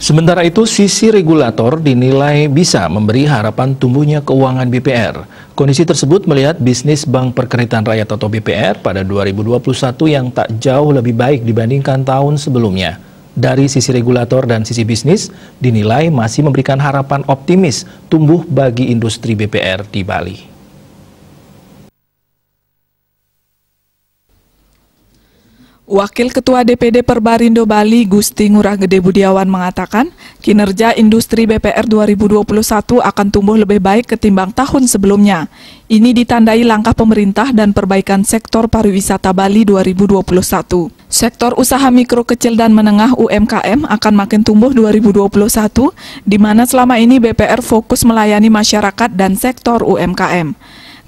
Sementara itu, sisi regulator dinilai bisa memberi harapan tumbuhnya keuangan BPR. Kondisi tersebut melihat bisnis Bank Perkreditan Rakyat atau BPR pada 2021 yang tak jauh lebih baik dibandingkan tahun sebelumnya. Dari sisi regulator dan sisi bisnis, dinilai masih memberikan harapan optimis tumbuh bagi industri BPR di Bali. Wakil Ketua DPD Perbarindo Bali, Gusti Ngurah Gede Budiawan mengatakan, kinerja industri BPR 2021 akan tumbuh lebih baik ketimbang tahun sebelumnya. Ini ditandai langkah pemerintah dan perbaikan sektor pariwisata Bali 2021. Sektor usaha mikro kecil dan menengah UMKM akan makin tumbuh 2021, di mana selama ini BPR fokus melayani masyarakat dan sektor UMKM.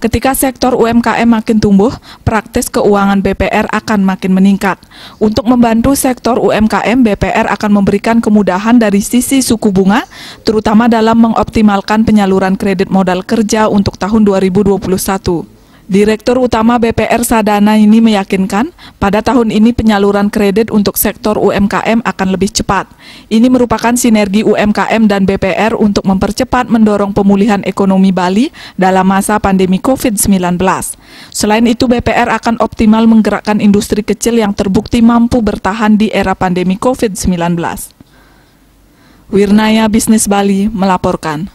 Ketika sektor UMKM makin tumbuh, praktis keuangan BPR akan makin meningkat. Untuk membantu sektor UMKM, BPR akan memberikan kemudahan dari sisi suku bunga, terutama dalam mengoptimalkan penyaluran kredit modal kerja untuk tahun 2021. Direktur Utama BPR Sadana ini meyakinkan, pada tahun ini penyaluran kredit untuk sektor UMKM akan lebih cepat. Ini merupakan sinergi UMKM dan BPR untuk mempercepat mendorong pemulihan ekonomi Bali dalam masa pandemi COVID-19. Selain itu, BPR akan optimal menggerakkan industri kecil yang terbukti mampu bertahan di era pandemi COVID-19. Wirnaya Bisnis Bali melaporkan.